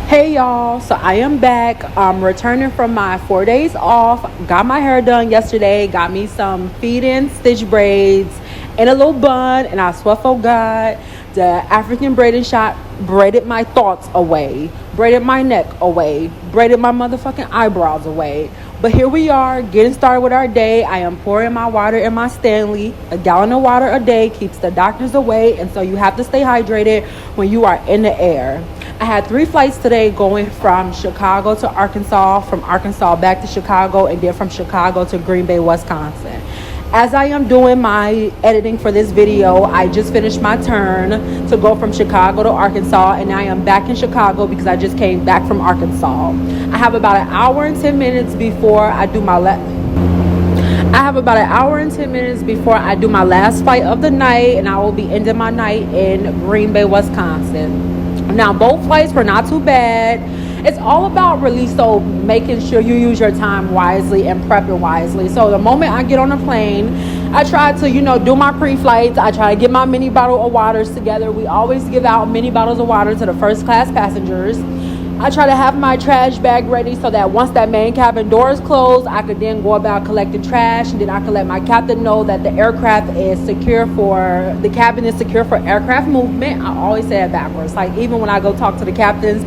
Hey y'all, so I am back. I'm returning from my 4 days off. Got my hair done yesterday, got me some feed-in stitch braids and a little bun, and I swear for God, the African braiding shop braided my thoughts away, braided my neck away, braided my motherfucking eyebrows away. But here we are, getting started with our day. I am pouring my water in my Stanley. A gallon of water a day keeps the doctors away, and so you have to stay hydrated when you are in the air. I had 3 flights today going from Chicago to Arkansas, from Arkansas back to Chicago, and then from Chicago to Green Bay, Wisconsin. As I am doing my editing for this video, I just finished my turn to go from Chicago to Arkansas, and I am back in Chicago because I just came back from Arkansas. I have about an hour and 10 minutes before I do my last flight of the night, and I will be ending my night in Green Bay, Wisconsin. Now, both flights were not too bad. It's all about really so making sure you use your time wisely and prep it wisely. So the moment I get on the plane, I try to, do my pre-flights. I try to get my mini bottle of waters together. We always give out mini bottles of water to the first class passengers. I try to have my trash bag ready so that once that main cabin door is closed, I could then go about collecting trash, and then I could let my captain know that the cabin is secure for aircraft movement. I always say it backwards. Like, even when I go talk to the captains,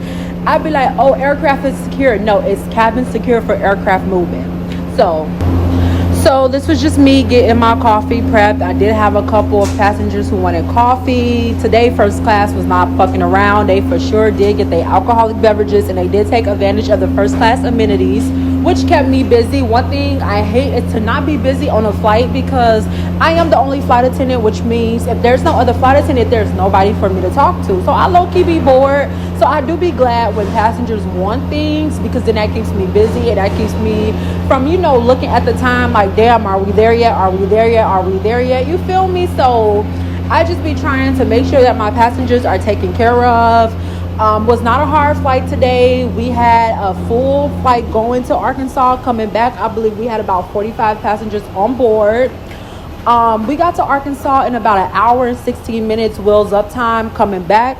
I'd be like, oh, aircraft is secure. No, it's cabin secure for aircraft movement. So this was just me getting my coffee prepped. I did have a couple of passengers who wanted coffee. Today, first class was not fucking around. They for sure did get their alcoholic beverages, and they did take advantage of the first class amenities, which kept me busy. One thing I hate is to not be busy on a flight, because I am the only flight attendant, which means if there's no other flight attendant, there's nobody for me to talk to. So I low-key be bored. So I do be glad when passengers want things, because then that keeps me busy, and that keeps me from, looking at the time like, damn, are we there yet? Are we there yet? Are we there yet? You feel me? So I just be trying to make sure that my passengers are taken care of. Was not a hard flight today. We had a full flight going to Arkansas. Coming back, I believe we had about 45 passengers on board. We got to Arkansas in about an hour and 16 minutes wheels up time. Coming back,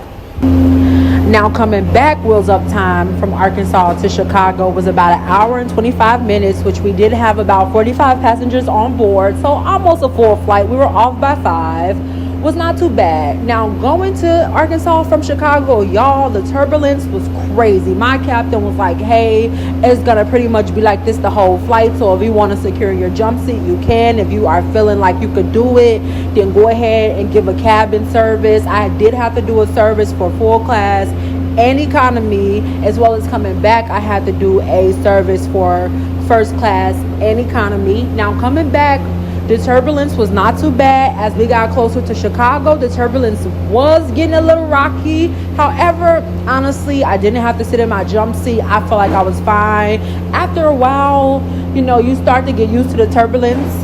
wheels up time from Arkansas to Chicago was about an hour and 25 minutes, which we did have about 45 passengers on board. So almost a full flight. We were off by 5. Was not too bad. Now, going to Arkansas from Chicago, y'all, the turbulence was crazy. My captain was like, hey, it's gonna pretty much be like this the whole flight, so if you want to secure your jump seat, you can. If you are feeling like you could do it, then go ahead and give a cabin service. I did have to do a service for full class and economy, as well as coming back I had to do a service for first class and economy. Now, coming back, the turbulence was not too bad. As we got closer to Chicago, the turbulence was getting a little rocky. However, honestly, I didn't have to sit in my jump seat. I felt like I was fine. After a while, you start to get used to the turbulence.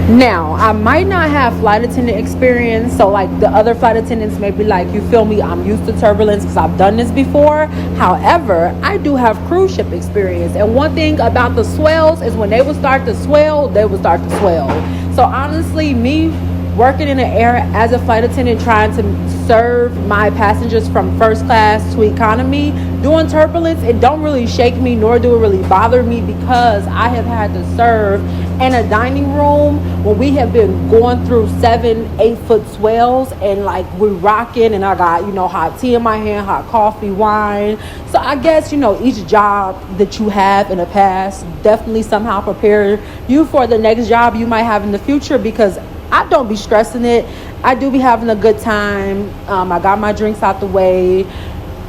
Now, I might not have flight attendant experience, so like the other flight attendants may be like, you feel me, I'm used to turbulence because I've done this before. However, I do have cruise ship experience, and one thing about the swells is when they would start to swell, they would start to swell. So honestly, me working in the air as a flight attendant, trying to serve my passengers from first class to economy, doing turbulence, it don't really shake me, nor do it really bother me, because I have had to serve in a dining room when we have been going through 7-8 foot swells, and like we're rocking, and I got hot tea in my hand, hot coffee, wine. So I guess each job that you have in the past definitely somehow prepare you for the next job you might have in the future, because I don't be stressing it. I do be having a good time. I got my drinks out the way.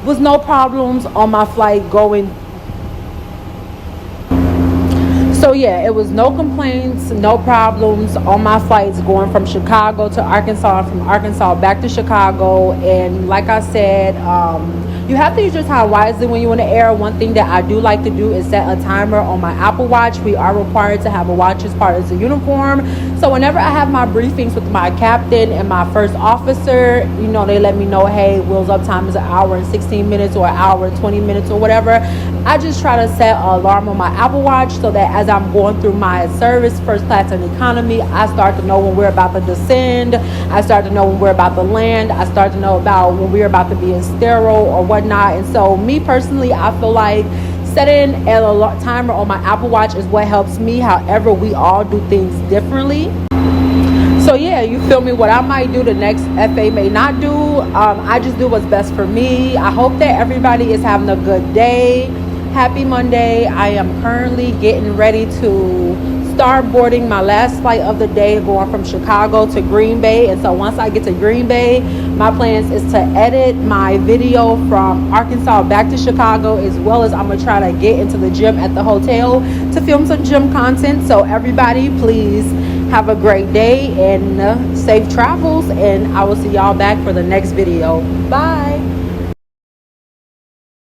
Was no problems on my flight going. So yeah, it was no complaints, no problems on my flights going from Chicago to Arkansas, and from Arkansas back to Chicago. And like I said, you have to use your time wisely when you're in the air. One thing that I do like to do is set a timer on my Apple Watch. We are required to have a watch as part of the uniform. So So whenever I have my briefings with my captain and my first officer, you know, they let me know, hey, wheels up time is an hour and 16 minutes or an hour and 20 minutes or whatever. I just try to set an alarm on my Apple Watch so that as I'm going through my service, first class and economy, I start to know when we're about to descend. I start to know when we're about to land. I start to know about when we're about to be in sterile or whatnot. And so me personally, I feel like setting a timer on my Apple Watch is what helps me. However, we all do things differently. So yeah, you feel me? What I might do, the next FA may not do. I just do what's best for me. I hope that everybody is having a good day. Happy Monday. I am currently getting ready to start boarding my last flight of the day, going from Chicago to Green Bay. And so once I get to Green Bay, my plans is to edit my video from Arkansas back to Chicago, as well as I'm gonna try to get into the gym at the hotel to film some gym content. So everybody, please have a great day and safe travels, and I will see y'all back for the next video. Bye.